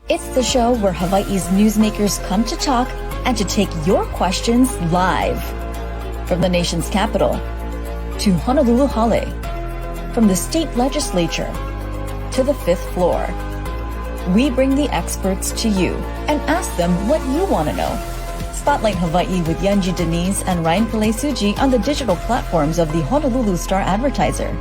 It's the show where Hawaii's newsmakers come to talk and to take your questions live. From the nation's capital to Honolulu Hale, from the state legislature to the fifth floor. We bring the experts to you and ask them what you want to know. Spotlight Hawaii with Yanji Denise and Ryan Pele-Suji on the digital platforms of the Honolulu Star-Advertiser.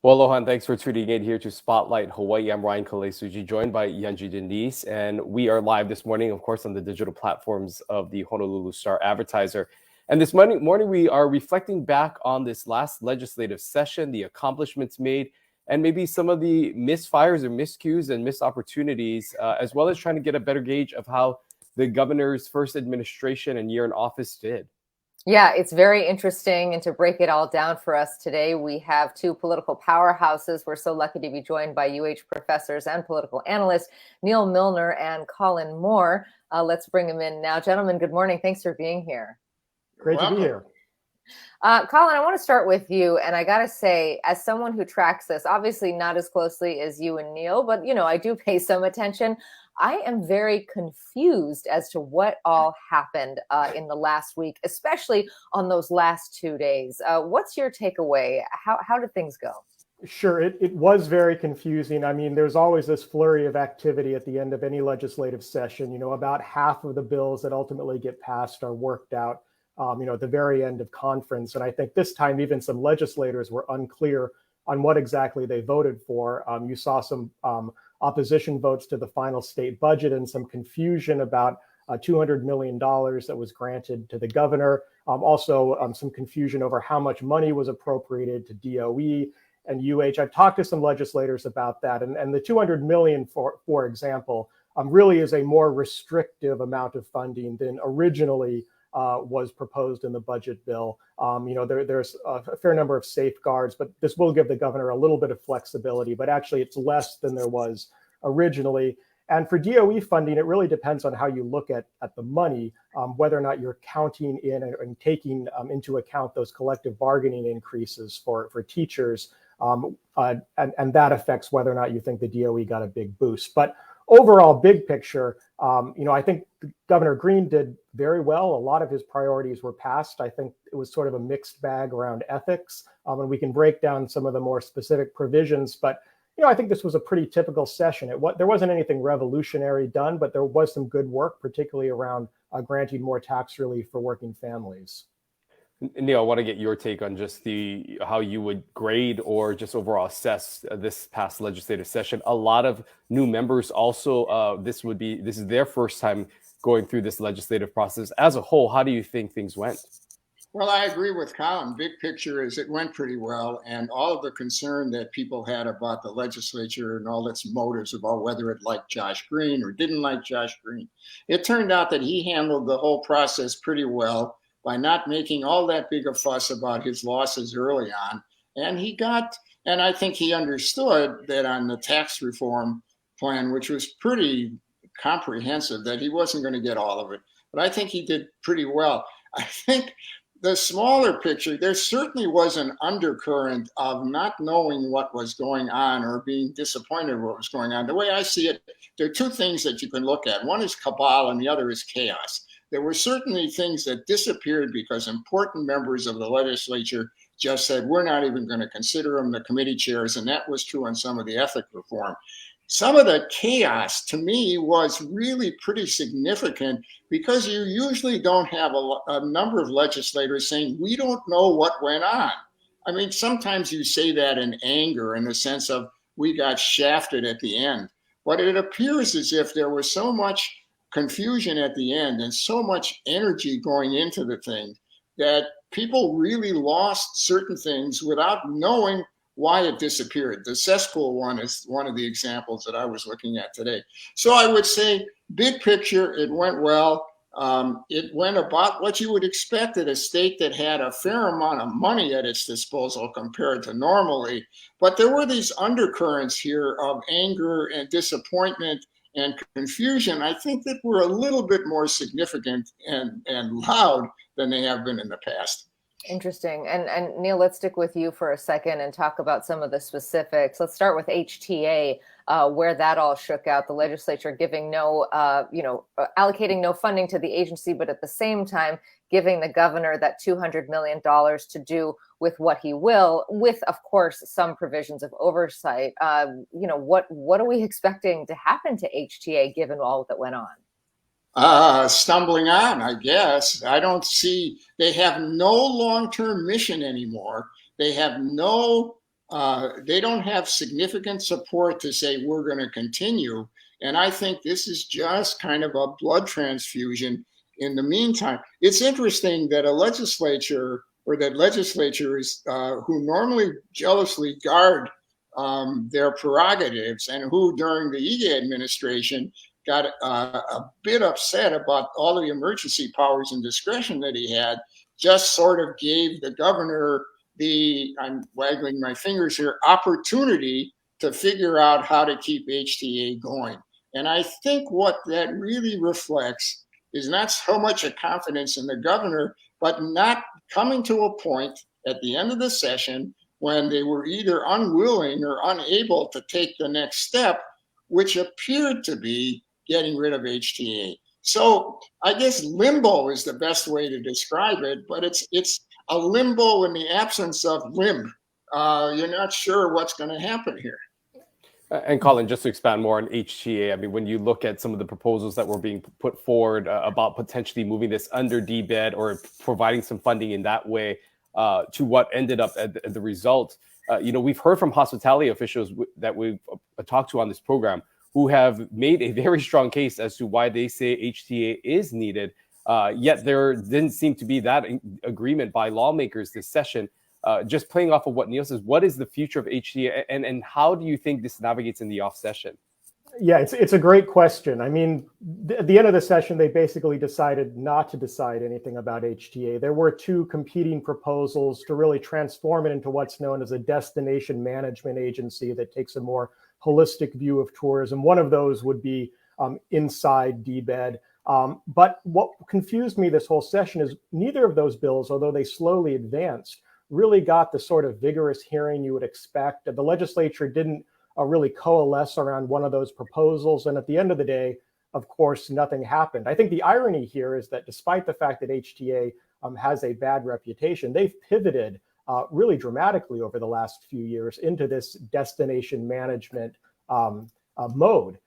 Well, aloha and thanks for tuning in here to Spotlight Hawaii. I'm Ryan Pele-Suji, joined by Yanji Denise, and we are live this morning, of course, on the digital platforms of the Honolulu Star-Advertiser. And this morning we are reflecting back on this last legislative session, the accomplishments made, and maybe some of the misfires or miscues and missed opportunities, as well as trying to get a better gauge of how the governor's first administration and year in office did. Yeah, it's very interesting. And to break it all down for us today, we have two political powerhouses. We're so lucky to be joined by UH professors and political analysts, Neal Milner and Colin Moore. Let's bring them in now. Gentlemen, good morning. Thanks for being here. Great to be here. Colin, I want to start with you. And I got to say, as someone who tracks this, obviously not as closely as you and Neal, but, I do pay some attention. I am very confused as to what all happened in the last week, especially on those last 2 days. What's your takeaway? How did things go? Sure. It was very confusing. I mean, there's always this flurry of activity at the end of any legislative session. About half of the bills that ultimately get passed are worked out, at the very end of conference. And I think this time, even some legislators were unclear on what exactly they voted for. You saw some opposition votes to the final state budget and some confusion about $200 million that was granted to the governor. Also, some confusion over how much money was appropriated to DOE and UH. I've talked to some legislators about that. And the $200 million, for example, really is a more restrictive amount of funding than originally was proposed in the budget bill. There's a fair number of safeguards, but this will give the governor a little bit of flexibility, but actually it's less than there was originally. And for DOE funding, it really depends on how you look at the money, whether or not you're counting in and taking into account those collective bargaining increases for teachers. And that affects whether or not you think the DOE got a big boost. But overall, big picture, I think Governor Green did very well. A lot of his priorities were passed. I think it was sort of a mixed bag around ethics, and we can break down some of the more specific provisions. But I think this was a pretty typical session. There wasn't anything revolutionary done, but there was some good work, particularly around granting more tax relief for working families. Neal, I want to get your take on just how you would grade or just overall assess this past legislative session. A lot of new members also, this is their first time going through this legislative process. As a whole, how do you think things went? Well, I agree with Colin. Big picture is it went pretty well. And all of the concern that people had about the legislature and all its motives about whether it liked Josh Green or didn't like Josh Green, it turned out that he handled the whole process pretty well by not making all that big a fuss about his losses early on. And I think he understood that on the tax reform plan, which was pretty comprehensive, that he wasn't going to get all of it. But I think he did pretty well. I think the smaller picture, there certainly was an undercurrent of not knowing what was going on or being disappointed with what was going on. The way I see it, there are two things that you can look at. One is cabal and the other is chaos. There were certainly things that disappeared because important members of the legislature just said, we're not even going to consider them the committee chairs. And that was true on some of the ethic reform. Some of the chaos, to me, was really pretty significant because you usually don't have a number of legislators saying, we don't know what went on. I mean, sometimes you say that in anger in the sense of we got shafted at the end. But it appears as if there was so much confusion at the end and so much energy going into the thing that people really lost certain things without knowing why it disappeared. The cesspool one is one of the examples that I was looking at today. So I would say, big picture, it went well. It went about what you would expect at a state that had a fair amount of money at its disposal compared to normally. But there were these undercurrents here of anger and disappointment and confusion, I think, that were a little bit more significant and loud than they have been in the past. Interesting. And Neal, let's stick with you for a second and talk about some of the specifics. Let's start with HTA, where that all shook out. The legislature giving allocating no funding to the agency, but at the same time giving the governor that $200 million to do with what he will, with, of course, some provisions of oversight. What are we expecting to happen to HTA given all that went on? Stumbling on, I guess. I don't see, they have no long-term mission anymore. They have they don't have significant support to say we're going to continue. And I think this is just kind of a blood transfusion in the meantime. It's interesting that legislatures who normally jealously guard their prerogatives and who during the Ige administration got a bit upset about all the emergency powers and discretion that he had, just sort of gave the governor I'm waggling my fingers here, opportunity to figure out how to keep HTA going. And I think what that really reflects is not so much a confidence in the governor, but not coming to a point at the end of the session when they were either unwilling or unable to take the next step, which appeared to be getting rid of HTA. So I guess limbo is the best way to describe it, but it's a limbo in the absence of limb. You're not sure what's going to happen here. And Colin, just to expand more on HTA, I mean, when you look at some of the proposals that were being put forward about potentially moving this under DBED or providing some funding in that way to what ended up at the result, we've heard from hospitality officials that we've talked to on this program who have made a very strong case as to why they say HTA is needed. Yet there didn't seem to be that agreement by lawmakers this session. Just playing off of what Neal says, what is the future of HTA and how do you think this navigates in the off session? Yeah, it's a great question. I mean, at the end of the session, they basically decided not to decide anything about HTA. There were two competing proposals to really transform it into what's known as a destination management agency that takes a more holistic view of tourism. One of those would be inside DBED. But what confused me this whole session is neither of those bills, although they slowly advanced, really got the sort of vigorous hearing you would expect. The legislature didn't really coalesce around one of those proposals. And at the end of the day, of course, nothing happened. I think the irony here is that despite the fact that HTA has a bad reputation, they've pivoted really dramatically over the last few years into this destination management mode.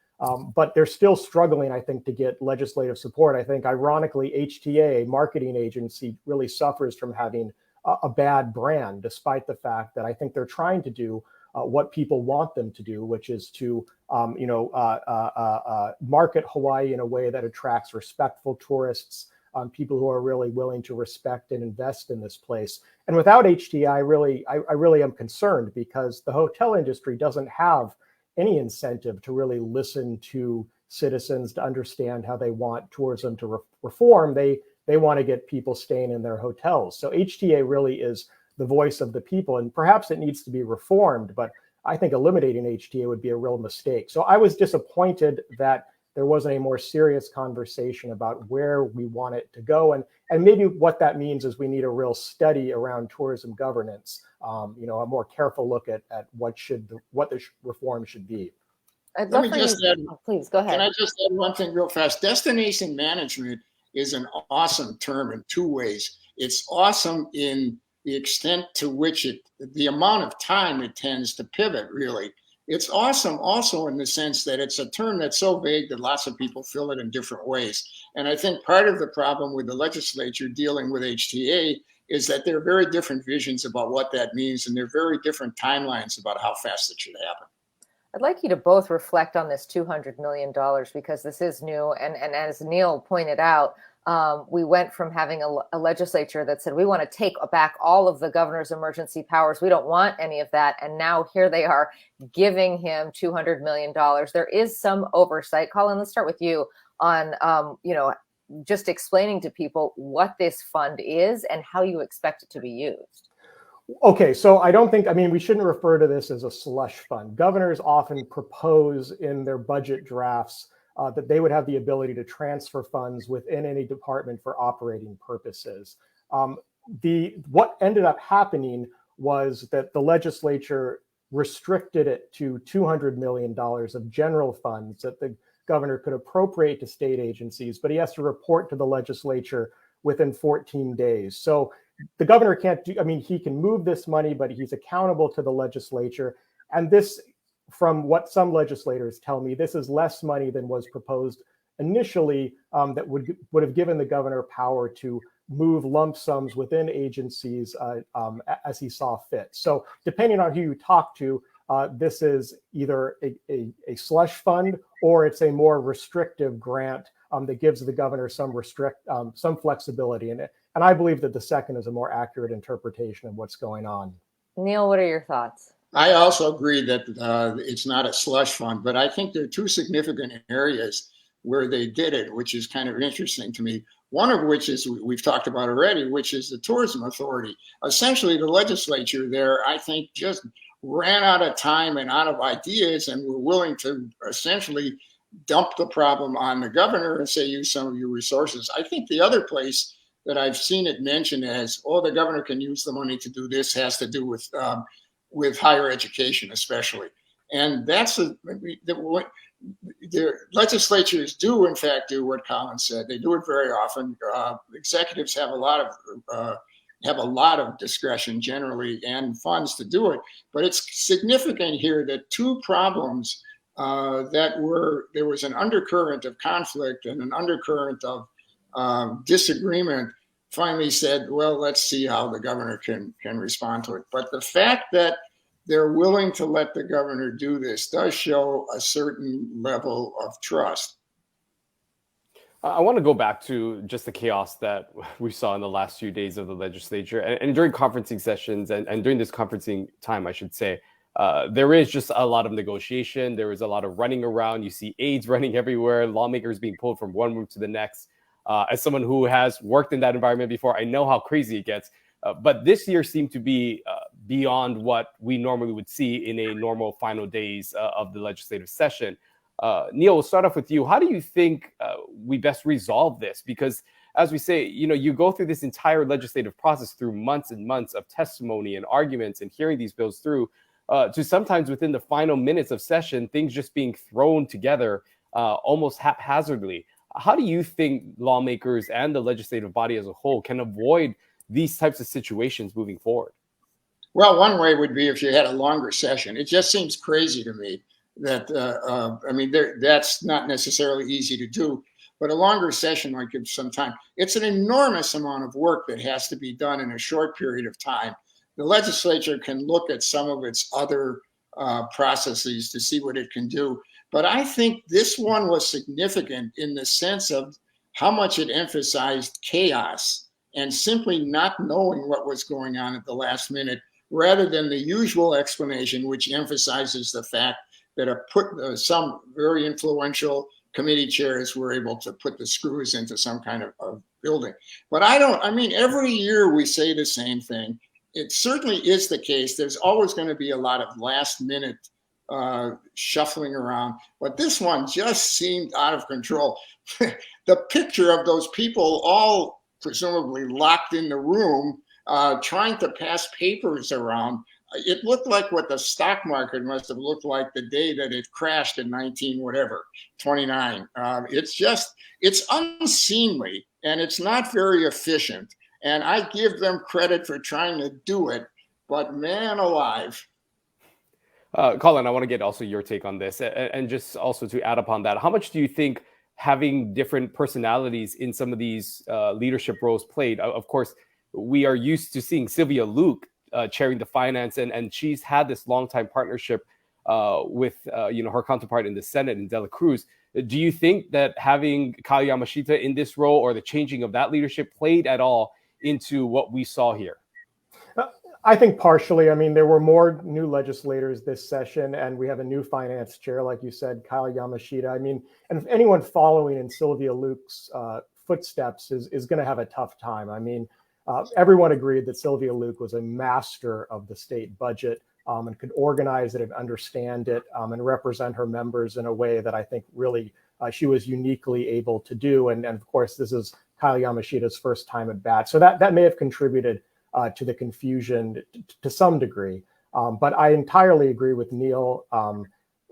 But they're still struggling, I think, to get legislative support. I think, ironically, HTA, a marketing agency, really suffers from having a bad brand, despite the fact that I think they're trying to do what people want them to do, which is to market Hawaii in a way that attracts respectful tourists, people who are really willing to respect and invest in this place. And without HTA, I really am concerned because the hotel industry doesn't have any incentive to really listen to citizens to understand how they want tourism to reform. They want to get people staying in their hotels. So HTA really is the voice of the people, and perhaps it needs to be reformed, but I think eliminating HTA would be a real mistake. So I was disappointed that there wasn't a more serious conversation about where we want it to go. And maybe what that means is we need a real study around tourism governance, a more careful look at what the reform should be. Let me just add, please go ahead. Can I just add one thing real fast? Destination management is an awesome term in two ways. It's awesome in the extent to which the amount of time it tends to pivot, really. It's awesome also in the sense that it's a term that's so vague that lots of people fill it in different ways. And I think part of the problem with the legislature dealing with HTA is that there are very different visions about what that means, and there are very different timelines about how fast it should happen. I'd like you to both reflect on this $200 million because this is new. And as Neal pointed out, we went from having a legislature that said, we want to take back all of the governor's emergency powers. We don't want any of that. And now here they are giving him $200 million. There is some oversight. Colin, let's start with you on, just explaining to people what this fund is and how you expect it to be used. Okay, so we shouldn't refer to this as a slush fund. Governors often propose in their budget drafts that they would have the ability to transfer funds within any department for operating purposes. what ended up happening was that the legislature restricted it to $200 million of general funds that the governor could appropriate to state agencies, but he has to report to the legislature within 14 days. So the governor can't do, I mean, he can move this money, but he's accountable to the legislature. And this, from what some legislators tell me, this is less money than was proposed initially, that would have given the governor power to move lump sums within agencies as he saw fit. So depending on who you talk to, this is either a slush fund or it's a more restrictive grant that gives the governor some flexibility in it. And I believe that the second is a more accurate interpretation of what's going on. Neal, what are your thoughts? I also agree that it's not a slush fund, but I think there are two significant areas where they did it, which is kind of interesting to me. One of which is we've talked about already, which is the Tourism Authority. Essentially, the legislature there, I think, just ran out of time and out of ideas and were willing to essentially dump the problem on the governor and say, use some of your resources. I think the other place that I've seen it mentioned as, oh, the governor can use the money to do this has to do with higher education, especially. And that's the legislatures do, in fact, do what Colin said. They do it very often. Executives have a lot of discretion generally and funds to do it. But it's significant here that two problems there was an undercurrent of conflict and an undercurrent of disagreement finally said, well, let's see how the governor can respond to it. But the fact that they're willing to let the governor do this does show a certain level of trust. I want to go back to just the chaos that we saw in the last few days of the legislature and during conferencing sessions and during this conferencing time, I should say. There is just a lot of negotiation. There is a lot of running around. You see aides running everywhere, lawmakers being pulled from one room to the next. As someone who has worked in that environment before, I know how crazy it gets. But this year seemed to be beyond what we normally would see in a normal final days of the legislative session. Neal, we'll start off with you. How do you think we best resolve this? Because as we say, you go through this entire legislative process through months and months of testimony and arguments and hearing these bills through to sometimes within the final minutes of session, things just being thrown together almost haphazardly. How do you think lawmakers and the legislative body as a whole can avoid these types of situations moving forward? Well, one way would be if you had a longer session. It just seems crazy to me that, that's not necessarily easy to do, but a longer session might give some time. It's an enormous amount of work that has to be done in a short period of time. The legislature can look at some of its other processes to see what it can do. But I think this one was significant in the sense of how much it emphasized chaos and simply not knowing what was going on at the last minute, rather than the usual explanation, which emphasizes the fact that some very influential committee chairs were able to put the screws into some kind of building. But every year we say the same thing. It certainly is the case. There's always going to be a lot of last minute shuffling around, but this one just seemed out of control. The picture of those people all presumably locked in the room, trying to pass papers around. It looked like what the stock market must have looked like the day that it crashed in 29. It's unseemly and it's not very efficient. And I give them credit for trying to do it, but man alive. Colin, I want to get also your take on this and just also to add upon that. How much do you think having different personalities in some of these leadership roles played? Of course, we are used to seeing Sylvia Luke chairing the finance, and she's had this long-time partnership with her counterpart in the Senate, in Dela Cruz. Do you think that having Kyle Yamashita in this role or the changing of that leadership played at all into what we saw here? I think partially. I mean, there were more new legislators this session, and we have a new finance chair, like you said, Kyle Yamashita. I mean, and if anyone following in Sylvia Luke's footsteps is going to have a tough time. I mean, everyone agreed that Sylvia Luke was a master of the state budget and could organize it and understand it and represent her members in a way that I think really she was uniquely able to do. And of course, this is Kyle Yamashita's first time at bat. So that may have contributed to the confusion to some degree. But I entirely agree with Neal.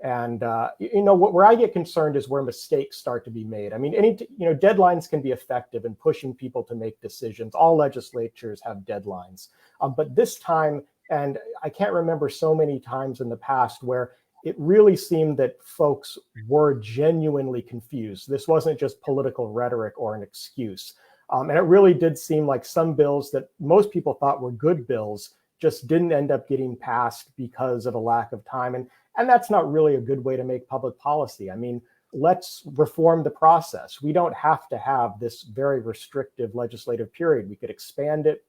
Where I get concerned is where mistakes start to be made. I mean, deadlines can be effective in pushing people to make decisions. All legislatures have deadlines. But this time, and I can't remember so many times in the past where it really seemed that folks were genuinely confused. This wasn't just political rhetoric or an excuse. And it really did seem like some bills that most people thought were good bills just didn't end up getting passed because of a lack of time. And that's not really a good way to make public policy. I mean, let's reform the process. We don't have to have this very restrictive legislative period. We could expand it.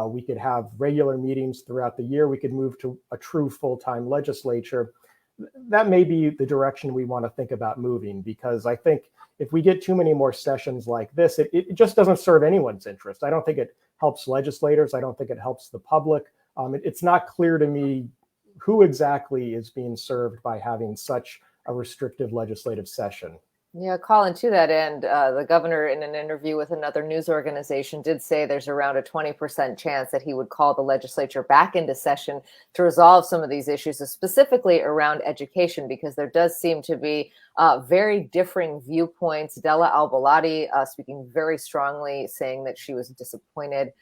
We could have regular meetings throughout the year. We could move to a true full-time legislature. That may be the direction we want to think about moving, because I think if we get too many more sessions like this, it just doesn't serve anyone's interest. I don't think it helps legislators. I don't think it helps the public. It's not clear to me who exactly is being served by having such a restrictive legislative session. Yeah, Colin, to that end, the governor in an interview with another news organization did say there's around a 20% chance that he would call the legislature back into session to resolve some of these issues, specifically around education, because there does seem to be very differing viewpoints. Della Albalati speaking very strongly, saying that she was disappointed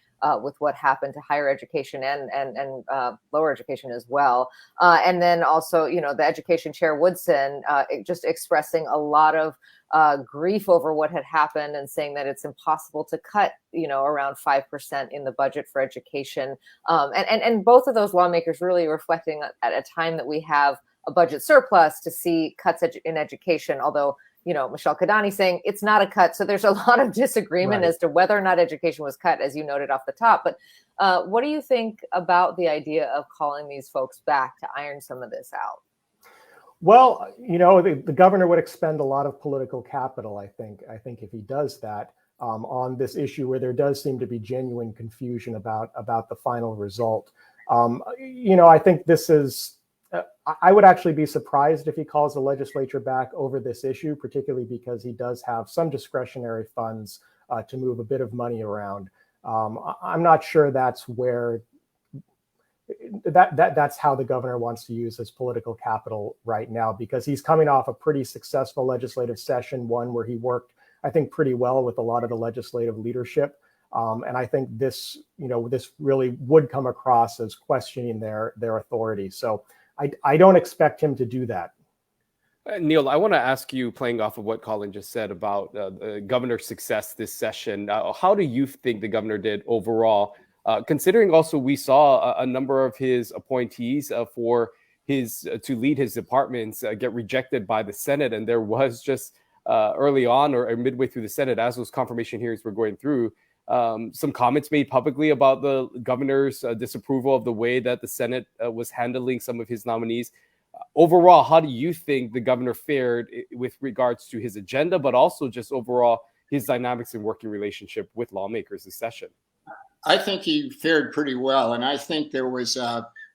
with what happened to higher education and lower education as well. And then also, the education chair Woodson just expressing a lot of grief over what had happened and saying that it's impossible to cut, around 5% in the budget for education. And both of those lawmakers really reflecting at a time that we have a budget surplus to see cuts in education, although Michelle Kadani saying it's not a cut. So there's a lot of disagreement as to whether or not education was cut, as you noted off the top. But what do you think about the idea of calling these folks back to iron some of this out? Well, the governor would expend a lot of political capital, I think if he does that on this issue where there does seem to be genuine confusion about the final result. I think this is, I would actually be surprised if he calls the legislature back over this issue, particularly because he does have some discretionary funds to move a bit of money around. I'm not sure that's where that's how the governor wants to use his political capital right now, because he's coming off a pretty successful legislative session, one where he worked, I think, pretty well with a lot of the legislative leadership. And I think this really would come across as questioning their authority. So I don't expect him to do that. Neal, I want to ask you, playing off of what Colin just said about governor's success this session, how do you think the governor did overall? Considering also we saw a number of his appointees to lead his departments get rejected by the Senate, and there was just early on or midway through the Senate, as those confirmation hearings were going through, some comments made publicly about the governor's disapproval of the way that the Senate was handling some of his nominees. Overall, how do you think the governor fared with regards to his agenda, but also just overall his dynamics and working relationship with lawmakers this session? I think he fared pretty well. And I think there was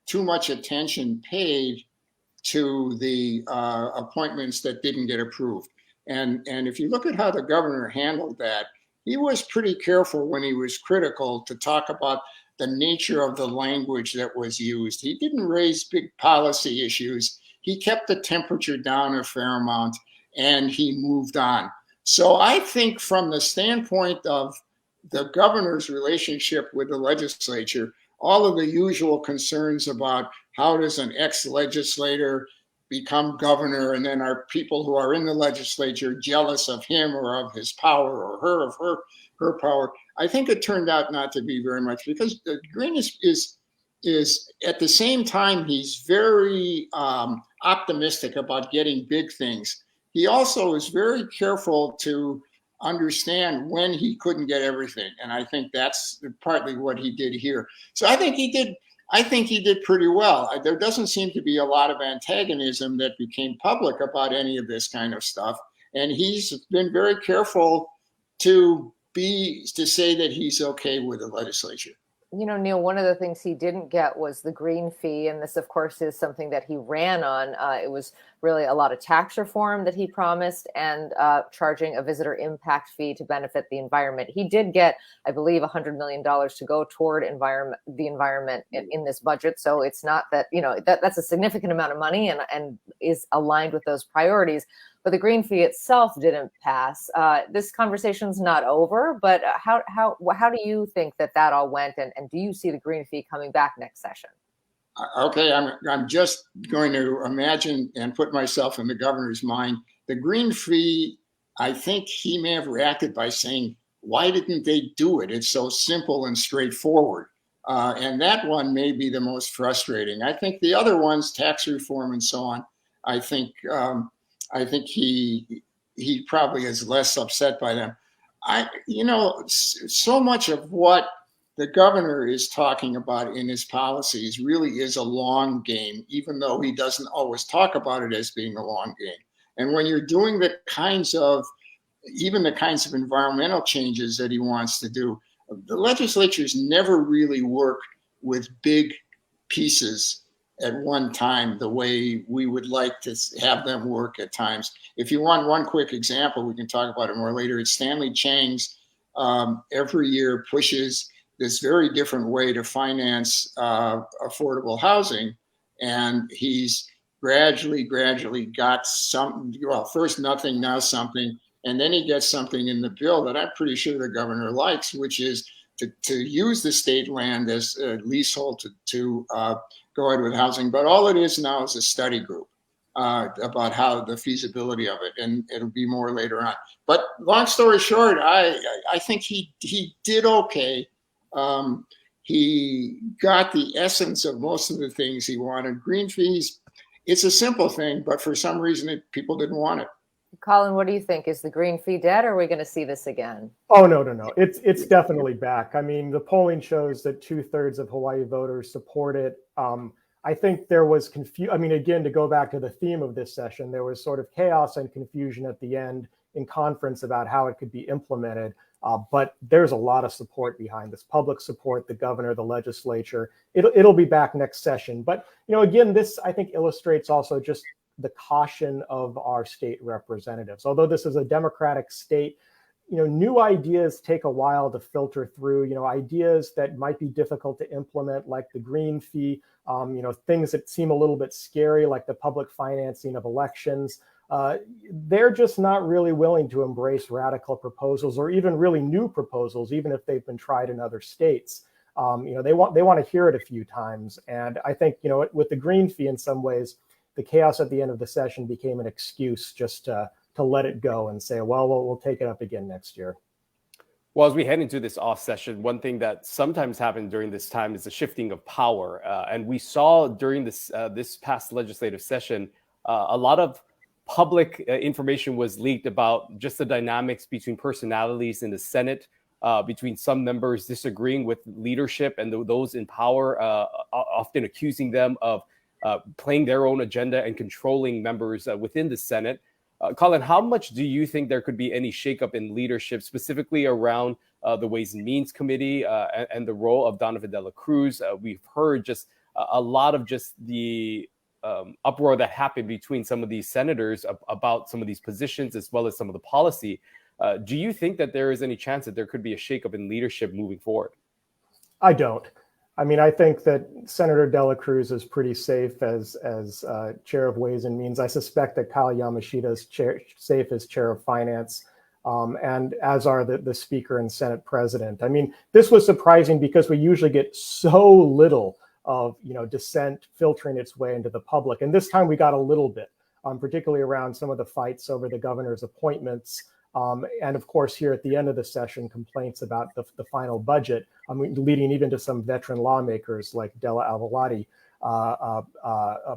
too much attention paid to the appointments that didn't get approved. And if you look at how the governor handled that, he was pretty careful when he was critical to talk about the nature of the language that was used. He didn't raise big policy issues. He kept the temperature down a fair amount and he moved on. So I think from the standpoint of the governor's relationship with the legislature, all of the usual concerns about how does an ex-legislator become governor, and then are people who are in the legislature jealous of him or of his power, or her of her power. I think it turned out not to be very much, because Green is at the same time he's very optimistic about getting big things. He also is very careful to understand when he couldn't get everything, and I think that's partly what he did here. So I think he did pretty well. There doesn't seem to be a lot of antagonism that became public about any of this kind of stuff, and he's been very careful to say that he's okay with the legislature. You know, Neal, one of the things he didn't get was the green fee. And this, of course, is something that he ran on. It was really a lot of tax reform that he promised and charging a visitor impact fee to benefit the environment. He did get, I believe, $100 million to go toward the environment in this budget. So it's not that, you know, that's a significant amount of money and is aligned with those priorities. But the green fee itself didn't pass. This conversation's not over, but how do you think that all went? And do you see the green fee coming back next session? Okay, I'm just going to imagine and put myself in the governor's mind. The green fee, I think he may have reacted by saying, why didn't they do it? It's so simple and straightforward. And that one may be the most frustrating. I think the other ones, tax reform and so on, I think he probably is less upset by them. So much of what the governor is talking about in his policies really is a long game, even though he doesn't always talk about it as being a long game. And when you're doing the kinds of environmental changes that he wants to do, the legislature's never really worked with big pieces at one time the way we would like to have them work at times. If you want one quick example, we can talk about it more later. It's Stanley Chang's every year pushes this very different way to finance affordable housing. And he's gradually got something, well, first nothing, now something. And then he gets something in the bill that I'm pretty sure the governor likes, which is to use the state land as a leasehold to go ahead with housing. But all it is now is a study group about how the feasibility of it, and it'll be more later on. But long story short, I think he did okay. He got the essence of most of the things he wanted. Green fees, it's a simple thing, but for some reason people didn't want it. Colin, what do you think? Is the green fee dead, or are we going to see this again? Oh, no. It's definitely back. I mean, the polling shows that 2/3 of Hawaii voters support it. I think there was confusion. I mean, again, to go back to the theme of this session, there was sort of chaos and confusion at the end in conference about how it could be implemented. But there's a lot of support behind this, public support, the governor, the legislature. It'll be back next session. But, again, this, I think, illustrates also just the caution of our state representatives. Although this is a Democratic state, new ideas take a while to filter through, ideas that might be difficult to implement, like the green fee, things that seem a little bit scary, like the public financing of elections. They're just not really willing to embrace radical proposals or even really new proposals, even if they've been tried in other states. They want to hear it a few times. And I think, with the green fee, in some ways, the chaos at the end of the session became an excuse just to let it go and say, well, we'll take it up again next year. Well, as we head into this off session, one thing that sometimes happens during this time is the shifting of power. And we saw during this past legislative session, a lot of public information was leaked about just the dynamics between personalities in the Senate, between some members disagreeing with leadership and those in power, often accusing them of playing their own agenda and controlling members within the Senate. Colin, how much do you think there could be any shakeup in leadership, specifically around the Ways and Means Committee and the role of Donovan De La Cruz? We've heard just a lot of just the uproar that happened between some of these senators about some of these positions, as well as some of the policy. Do you think that there is any chance that there could be a shakeup in leadership moving forward? I don't. I mean, I think that Senator De La Cruz is pretty safe as chair of Ways and Means. I suspect that Kyle Yamashita is safe as chair of Finance, and as are the Speaker and Senate President. I mean, this was surprising because we usually get so little of dissent filtering its way into the public, and this time we got a little bit, particularly around some of the fights over the governor's appointments. And of course, here at the end of the session, complaints about the final budget, leading even to some veteran lawmakers like Della Avalati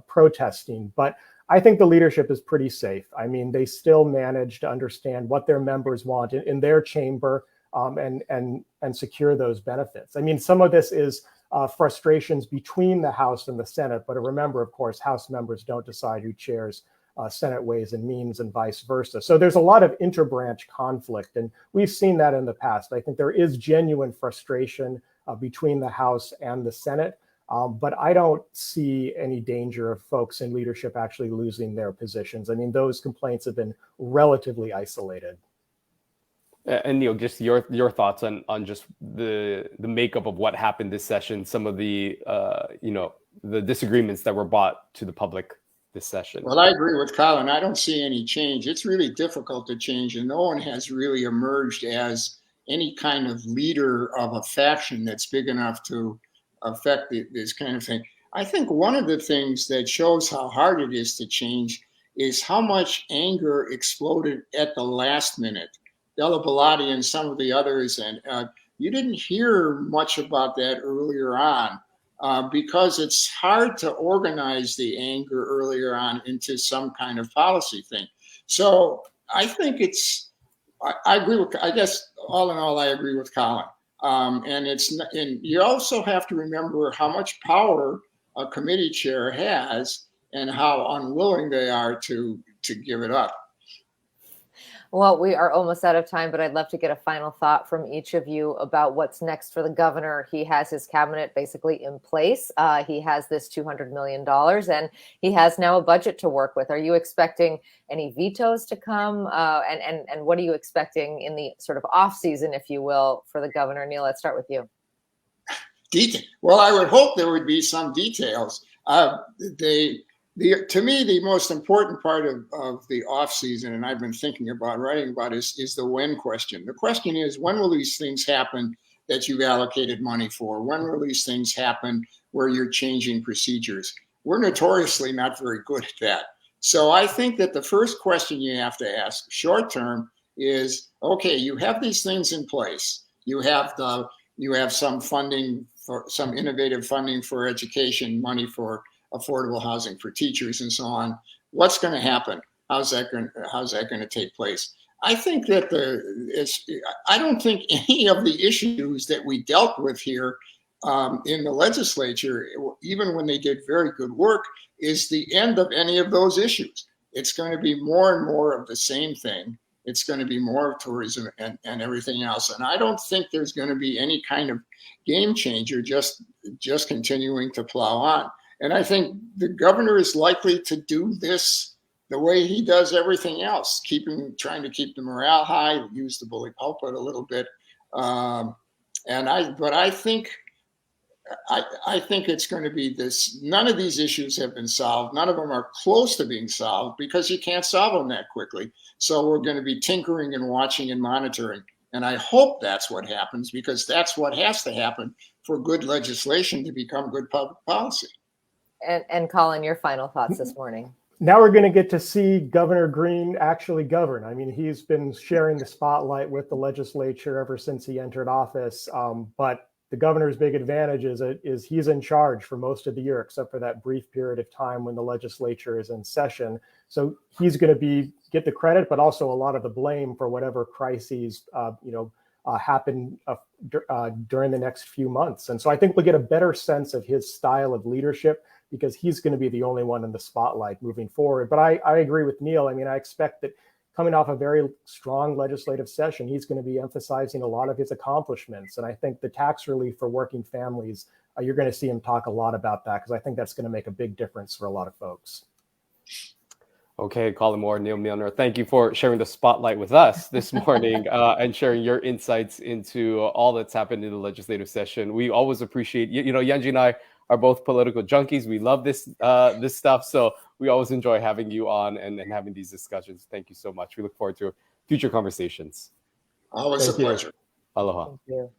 protesting. But I think the leadership is pretty safe. I mean, they still manage to understand what their members want in their chamber and secure those benefits. I mean, some of this is frustrations between the House and the Senate. But remember, of course, House members don't decide who chairs Senate Ways and Means and vice versa. So there's a lot of interbranch conflict, and we've seen that in the past. I think there is genuine frustration between the House and the Senate. But I don't see any danger of folks in leadership actually losing their positions. I mean, those complaints have been relatively isolated. And Neal, just your thoughts on just the makeup of what happened this session, some of the the disagreements that were brought to the public this session. Well, I agree with Colin. I don't see any change. It's really difficult to change, and no one has really emerged as any kind of leader of a faction that's big enough to affect this kind of thing. I think one of the things that shows how hard it is to change is how much anger exploded at the last minute. Della Bellotti and some of the others, and you didn't hear much about that earlier on because it's hard to organize the anger earlier on into some kind of policy thing. So I think I agree with, I guess all in all, I agree with Colin. And you also have to remember how much power a committee chair has and how unwilling they are to give it up. Well, we are almost out of time, but I'd love to get a final thought from each of you about what's next for the governor. He has his cabinet basically in place. He has this $200 million and he has now a budget to work with. Are you expecting any vetoes to come? And what are you expecting in the sort of off season, if you will, for the governor? Neal, let's start with you. Well, I would hope there would be some details. To me, the most important part of the off season, and I've been thinking about writing about, is the when question. The question is, when will these things happen that you've allocated money for? When will these things happen where you're changing procedures? We're notoriously not very good at that. So I think that the first question you have to ask short term is, okay, you have these things in place. You have some funding for some innovative funding for education, money for affordable housing for teachers and so on. What's going to happen? How's that going to take place? I think that I don't think any of the issues that we dealt with here in the legislature, even when they did very good work, is the end of any of those issues. It's going to be more and more of the same thing. It's going to be more of tourism and everything else. And I don't think there's going to be any kind of game changer just continuing to plow on. And I think the governor is likely to do this the way he does everything else, trying to keep the morale high, use the bully pulpit a little bit. But I think it's going to be this. None of these issues have been solved. None of them are close to being solved because you can't solve them that quickly. So we're going to be tinkering and watching and monitoring. And I hope that's what happens, because that's what has to happen for good legislation to become good public policy. And Colin, your final thoughts this morning. Now we're going to get to see Governor Green actually govern. I mean, he's been sharing the spotlight with the legislature ever since he entered office. But the governor's big advantage is he's in charge for most of the year, except for that brief period of time when the legislature is in session. So he's going to get the credit, but also a lot of the blame for whatever crises happen during the next few months. And so I think we'll get a better sense of his style of leadership, because he's going to be the only one in the spotlight moving forward. But I agree with Neal. I mean, I expect that coming off a very strong legislative session, he's going to be emphasizing a lot of his accomplishments. And I think the tax relief for working families, you're going to see him talk a lot about that, because I think that's going to make a big difference for a lot of folks. Okay, Colin Moore, Neal Milner, thank you for sharing the spotlight with us this morning and sharing your insights into all that's happened in the legislative session. We always appreciate, Yanji and I are both political junkies. We love this stuff. So we always enjoy having you on and having these discussions. Thank you so much. We look forward to future conversations. Always a pleasure. Aloha. Thank you.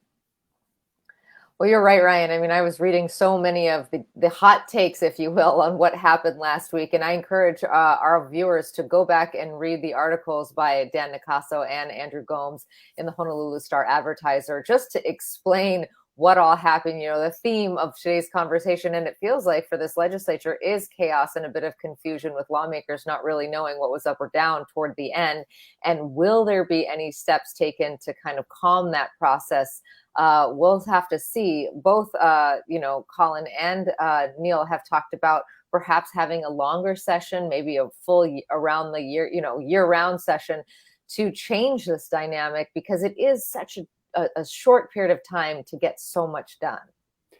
Well, you're right, Ryan. I mean, I was reading so many of the hot takes, if you will, on what happened last week. And I encourage our viewers to go back and read the articles by Dan Nicasso and Andrew Gomes in the Honolulu Star-Advertiser, just to explain what all happened. The theme of today's conversation, and it feels like for this legislature, is chaos and a bit of confusion, with lawmakers not really knowing what was up or down toward the end. And will there be any steps taken to kind of calm that process? We'll have to see. Both, Colin and Neal have talked about perhaps having a longer session, maybe a full around the year, year-round session, to change this dynamic, because it is such a short period of time to get so much done.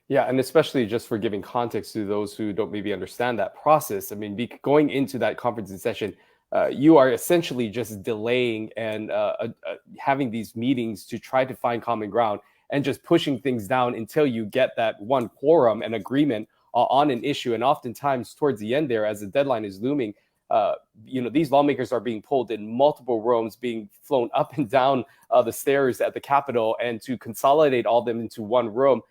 Yeah, and especially just for giving context to those who don't maybe understand that process. I mean, going into that conferencing session, you are essentially just delaying and having these meetings to try to find common ground and just pushing things down until you get that one quorum and agreement on an issue. And oftentimes towards the end there, as the deadline is looming, these lawmakers are being pulled in multiple rooms, being flown up and down the stairs at the Capitol, and to consolidate all them into one room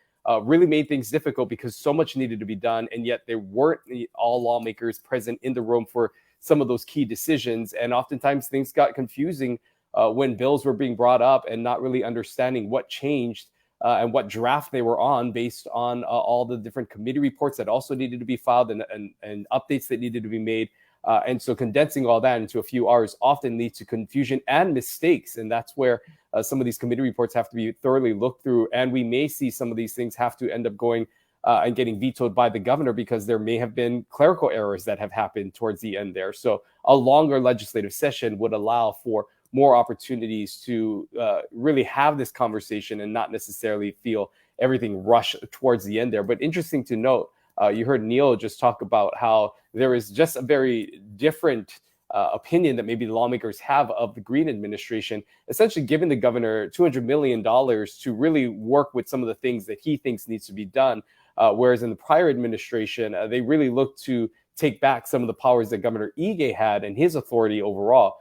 really made things difficult because so much needed to be done. And yet there weren't all lawmakers present in the room for some of those key decisions. And oftentimes things got confusing when bills were being brought up and not really understanding what changed and what draft they were on based on all the different committee reports that also needed to be filed and updates that needed to be made. And so condensing all that into a few hours often leads to confusion and mistakes. And that's where some of these committee reports have to be thoroughly looked through. And we may see some of these things have to end up going and getting vetoed by the governor because there may have been clerical errors that have happened towards the end there. So a longer legislative session would allow for more opportunities to really have this conversation and not necessarily feel everything rush towards the end there. But interesting to note, you heard Neal just talk about how there is just a very different opinion that maybe the lawmakers have of the Green administration, essentially giving the governor $200 million to really work with some of the things that he thinks needs to be done. Whereas in the prior administration, they really looked to take back some of the powers that Governor Ige had and his authority overall.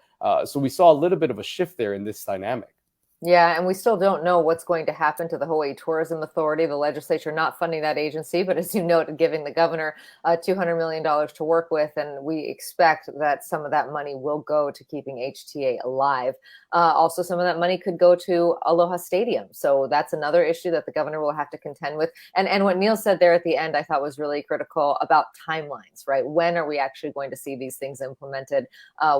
So we saw a little bit of a shift there in this dynamic. Yeah, and we still don't know what's going to happen to the Hawaii Tourism Authority, the legislature not funding that agency, but as you noted, giving the governor $200 million to work with, and we expect that some of that money will go to keeping HTA alive. Also, some of that money could go to Aloha Stadium. So that's another issue that the governor will have to contend with. And what Neal said there at the end, I thought was really critical about timelines, right? When are we actually going to see these things implemented?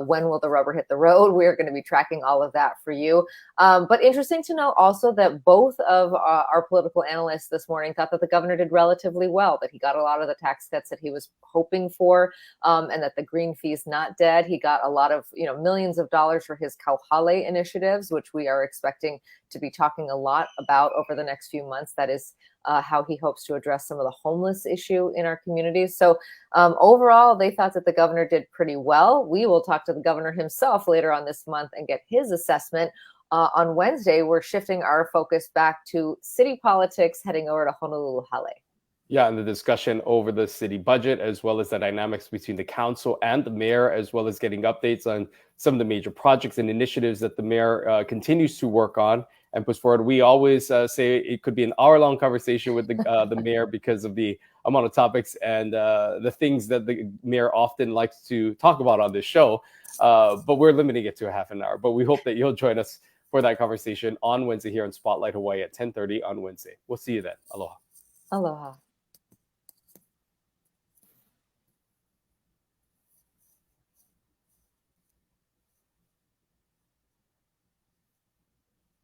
When will the rubber hit the road? We're going to be tracking all of that for you. But interesting to know also that both of our political analysts this morning thought that the governor did relatively well, that he got a lot of the tax cuts that he was hoping for, and that the green fee is not dead. He got a lot of, millions of dollars for his Kauhale initiatives, which we are expecting to be talking a lot about over the next few months. That is how he hopes to address some of the homeless issue in our communities. So overall, they thought that the governor did pretty well. We will talk to the governor himself later on this month and get his assessment. On Wednesday, we're shifting our focus back to city politics, heading over to Honolulu Hale. Yeah, and the discussion over the city budget, as well as the dynamics between the council and the mayor, as well as getting updates on some of the major projects and initiatives that the mayor continues to work on and puts forward. We always say it could be an hour-long conversation with the mayor because of the amount of topics and the things that the mayor often likes to talk about on this show. But we're limiting it to a half an hour. But we hope that you'll join us for that conversation on Wednesday here on Spotlight Hawaii at 10:30 on Wednesday. We'll see you then. Aloha. Aloha.